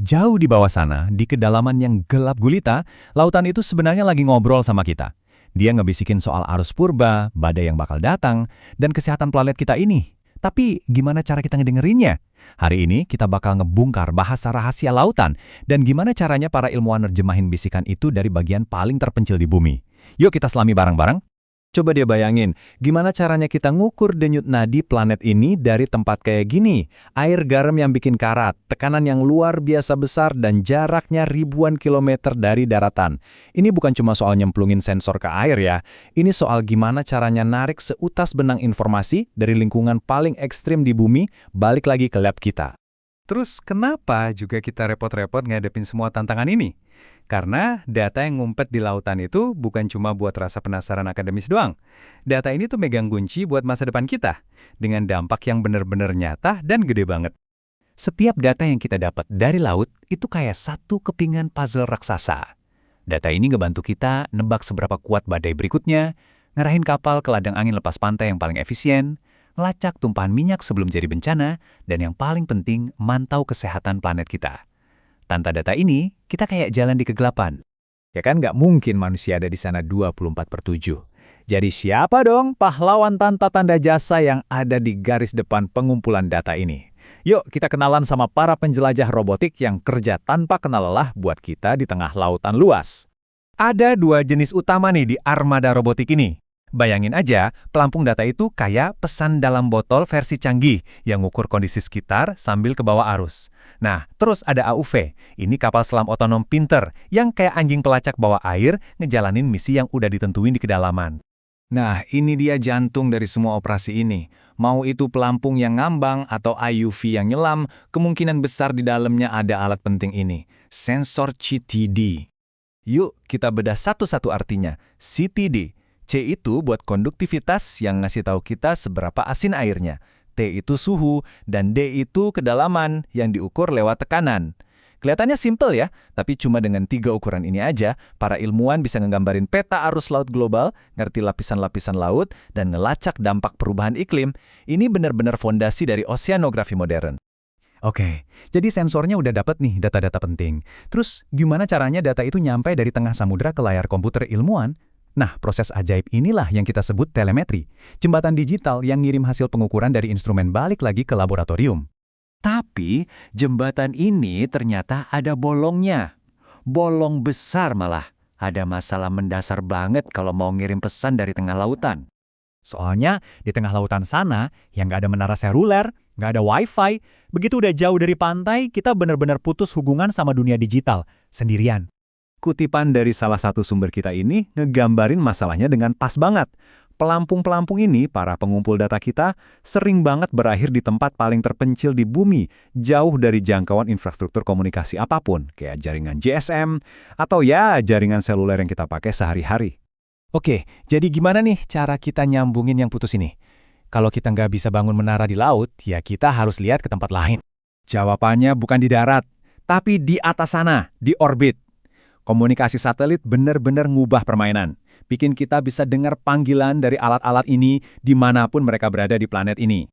Jauh di bawah sana, di kedalaman yang gelap gulita, lautan itu sebenarnya lagi ngobrol sama kita. Dia ngebisikin soal arus purba, badai yang bakal datang, dan kesehatan planet kita ini. Tapi gimana cara kita ngedengerinnya? Hari ini kita bakal ngebongkar bahasa rahasia lautan dan gimana caranya para ilmuwan nerjemahin bisikan itu dari bagian paling terpencil di bumi. Yuk kita selami bareng-bareng. Coba dia bayangin, gimana caranya kita ngukur denyut nadi planet ini dari tempat kayak gini. Air garam yang bikin karat, tekanan yang luar biasa besar, dan jaraknya ribuan kilometer dari daratan. Ini bukan cuma soal nyemplungin sensor ke air ya. Ini soal gimana caranya narik seutas benang informasi dari lingkungan paling ekstrim di bumi, balik lagi ke lab kita. Terus kenapa juga kita repot-repot ngadepin semua tantangan ini? Karena data yang ngumpet di lautan itu bukan cuma buat rasa penasaran akademis doang. Data ini tuh megang kunci buat masa depan kita, dengan dampak yang benar-benar nyata dan gede banget. Setiap data yang kita dapat dari laut itu kayak satu kepingan puzzle raksasa. Data ini ngebantu kita nebak seberapa kuat badai berikutnya, ngarahin kapal ke ladang angin lepas pantai yang paling efisien, ngelacak tumpahan minyak sebelum jadi bencana, dan yang paling penting, mantau kesehatan planet kita. Tanpa data ini, kita kayak jalan di kegelapan. Ya kan nggak mungkin manusia ada di sana 24/7. Jadi siapa dong pahlawan tanpa tanda jasa yang ada di garis depan pengumpulan data ini? Yuk kita kenalan sama para penjelajah robotik yang kerja tanpa kenal lelah buat kita di tengah lautan luas. Ada dua jenis utama nih di armada robotik ini. Bayangin aja, pelampung data itu kayak pesan dalam botol versi canggih yang ngukur kondisi sekitar sambil ke bawah arus. Nah, terus ada AUV, ini kapal selam otonom pinter yang kayak anjing pelacak bawah air ngejalanin misi yang udah ditentuin di kedalaman. Nah, ini dia jantung dari semua operasi ini. Mau itu pelampung yang ngambang atau IUV yang nyelam, kemungkinan besar di dalamnya ada alat penting ini, sensor CTD. Yuk kita bedah satu-satu artinya. CTD. C itu buat konduktivitas yang ngasih tahu kita seberapa asin airnya. T itu suhu, dan D itu kedalaman yang diukur lewat tekanan. Kelihatannya simple ya, tapi cuma dengan 3 ukuran ini aja, para ilmuwan bisa ngegambarin peta arus laut global, ngerti lapisan-lapisan laut, dan ngelacak dampak perubahan iklim. Ini benar-benar fondasi dari oceanografi modern. Oke, jadi sensornya udah dapat nih data-data penting. Terus gimana caranya data itu nyampe dari tengah samudra ke layar komputer ilmuwan? Nah, proses ajaib inilah yang kita sebut telemetri, jembatan digital yang ngirim hasil pengukuran dari instrumen balik lagi ke laboratorium. Tapi, jembatan ini ternyata ada bolongnya. Bolong besar malah. Ada masalah mendasar banget kalau mau ngirim pesan dari tengah lautan. Soalnya, di tengah lautan sana, yang nggak ada menara seluler, nggak ada wifi, begitu udah jauh dari pantai, kita benar-benar putus hubungan sama dunia digital, sendirian. Kutipan dari salah satu sumber kita ini ngegambarin masalahnya dengan pas banget. Pelampung-pelampung ini, para pengumpul data kita, sering banget berakhir di tempat paling terpencil di bumi, jauh dari jangkauan infrastruktur komunikasi apapun, kayak jaringan GSM, atau ya jaringan seluler yang kita pakai sehari-hari. Oke, jadi gimana nih cara kita nyambungin yang putus ini? Kalau kita nggak bisa bangun menara di laut, ya kita harus lihat ke tempat lain. Jawabannya bukan di darat, tapi di atas sana, di orbit. Komunikasi satelit benar-benar ngubah permainan. Bikin kita bisa dengar panggilan dari alat-alat ini dimanapun mereka berada di planet ini.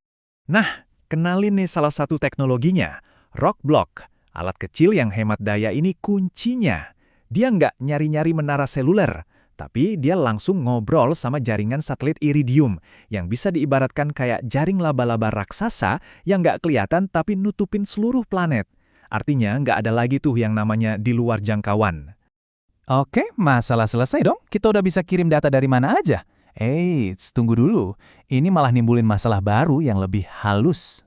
Nah, kenalin nih salah satu teknologinya. Rockblock, alat kecil yang hemat daya ini kuncinya. Dia nggak nyari-nyari menara seluler, tapi dia langsung ngobrol sama jaringan satelit iridium yang bisa diibaratkan kayak jaring laba-laba raksasa yang nggak kelihatan tapi nutupin seluruh planet. Artinya nggak ada lagi tuh yang namanya di luar jangkauan. Oke, masalah selesai dong. Kita udah bisa kirim data dari mana aja. Eits, tunggu dulu. Ini malah nimbulin masalah baru yang lebih halus.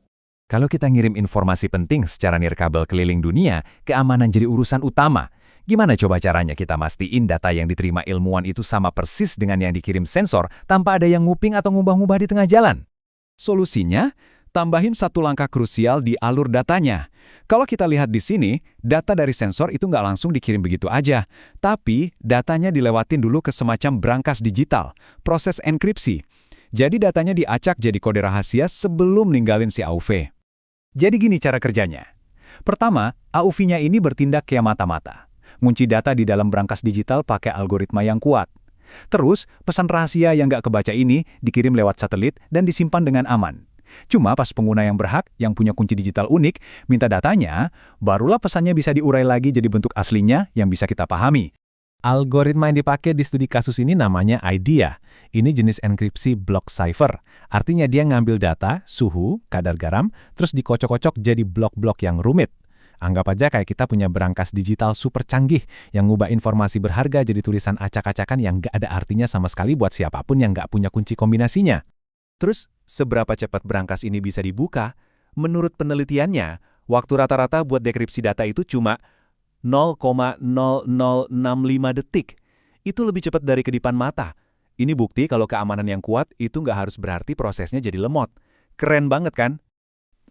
Kalau kita ngirim informasi penting secara nirkabel keliling dunia, keamanan jadi urusan utama. Gimana coba caranya kita mastiin data yang diterima ilmuwan itu sama persis dengan yang dikirim sensor tanpa ada yang nguping atau ngubah-ngubah di tengah jalan? Solusinya, tambahin satu langkah krusial di alur datanya. Kalau kita lihat di sini, data dari sensor itu nggak langsung dikirim begitu aja. Tapi, datanya dilewatin dulu ke semacam brankas digital, proses enkripsi. Jadi datanya diacak jadi kode rahasia sebelum ninggalin si AUV. Jadi gini cara kerjanya. Pertama, AUV-nya ini bertindak kayak mata-mata. Ngunci data di dalam brankas digital pakai algoritma yang kuat. Terus, pesan rahasia yang nggak kebaca ini dikirim lewat satelit dan disimpan dengan aman. Cuma pas pengguna yang berhak, yang punya kunci digital unik, minta datanya, barulah pesannya bisa diurai lagi jadi bentuk aslinya yang bisa kita pahami. Algoritma yang dipakai di studi kasus ini namanya IDEA. Ini jenis enkripsi block cipher. Artinya dia ngambil data, suhu, kadar garam, terus dikocok-kocok jadi blok-blok yang rumit. Anggap aja kayak kita punya berangkas digital super canggih yang ngubah informasi berharga jadi tulisan acak-acakan yang nggak ada artinya sama sekali buat siapapun yang nggak punya kunci kombinasinya. Terus, seberapa cepat berangkas ini bisa dibuka? Menurut penelitiannya, waktu rata-rata buat dekripsi data itu cuma 0,0065 detik. Itu lebih cepat dari kedipan mata. Ini bukti kalau keamanan yang kuat itu nggak harus berarti prosesnya jadi lemot. Keren banget kan?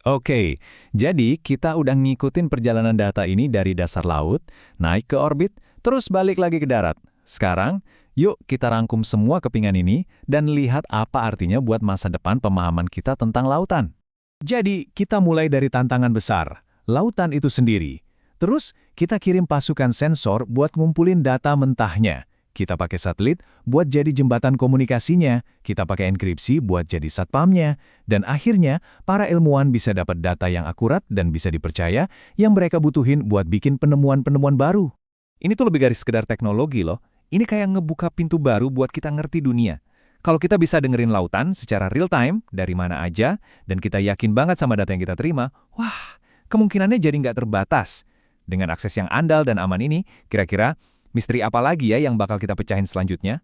Oke, jadi kita udah ngikutin perjalanan data ini dari dasar laut, naik ke orbit, terus balik lagi ke darat. Sekarang, yuk kita rangkum semua kepingan ini dan lihat apa artinya buat masa depan pemahaman kita tentang lautan. Jadi, kita mulai dari tantangan besar, lautan itu sendiri. Terus, kita kirim pasukan sensor buat ngumpulin data mentahnya. Kita pakai satelit buat jadi jembatan komunikasinya, kita pakai enkripsi buat jadi satpamnya, dan akhirnya para ilmuwan bisa dapat data yang akurat dan bisa dipercaya yang mereka butuhin buat bikin penemuan-penemuan baru. Ini tuh lebih dari sekedar teknologi loh. Ini kayak ngebuka pintu baru buat kita ngerti dunia. Kalau kita bisa dengerin lautan secara real time, dari mana aja, dan kita yakin banget sama data yang kita terima, wah, kemungkinannya jadi nggak terbatas. Dengan akses yang andal dan aman ini, kira-kira misteri apa lagi ya yang bakal kita pecahin selanjutnya?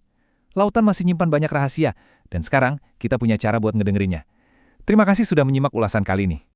Lautan masih nyimpan banyak rahasia, dan sekarang kita punya cara buat ngedengerinnya. Terima kasih sudah menyimak ulasan kali ini.